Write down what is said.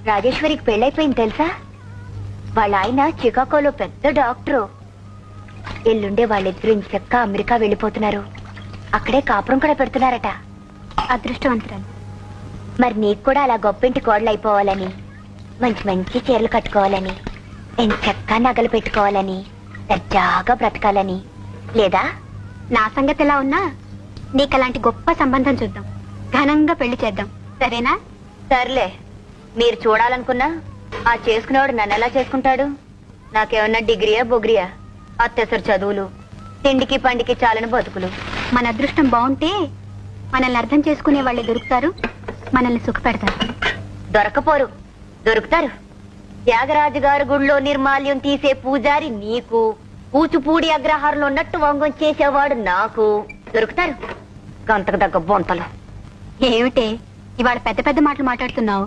రాజేశ్వరికి పెళ్ళైపోయింది తెలుసా? వాళ్ళ ఆయన చికాగోలో పెద్ద డాక్టరు. ఎల్లుండే వాళ్ళిద్దరూ ఇంచక్క అమెరికా వెళ్ళిపోతున్నారు. అక్కడే కాపురం కూడా పెడుతున్నారట. అదృష్టవంతురాలు. మరి నీకు కూడా అలా గొప్పింటి కోడలు అయిపోవాలని, మంచి మంచి చీరలు కట్టుకోవాలని, ఎంచక్క నగలు పెట్టుకోవాలని, దర్జాగా బ్రతకాలని లేదా? నా సంగతి ఎలా ఉన్నా నీకు అలాంటి గొప్ప సంబంధం చూద్దాం, ఘనంగా పెళ్లి చేద్దాం, సరేనా? సర్లే, మీరు చూడాలనుకున్నా ఆ చేసుకునేవాడు నన్ను ఎలా చేసుకుంటాడు? నాకేమన్నా డిగ్రీయా బొగ్రియా? అత్తెసరు చదువులు, తిండికి పండికి చాలని బతుకులు. మన అదృష్టం బాగుంటే మనల్ని అర్థం చేసుకునే వాళ్ళే దొరుకుతారు, మనల్ని సుఖపెడతారు. దొరకపోరు, దొరుకుతారు. త్యాగరాజు గారి గుడిలో నిర్మాల్యం తీసే పూజారి నీకు, కూచిపూడి అగ్రహారంలో ఉన్నట్టు వంగం చేసేవాడు నాకు. దొరుకుతారు గంతకు దగ్గ బొంతలు. ఏమిటే ఇవాళ పెద్ద పెద్ద మాటలు మాట్లాడుతున్నావు?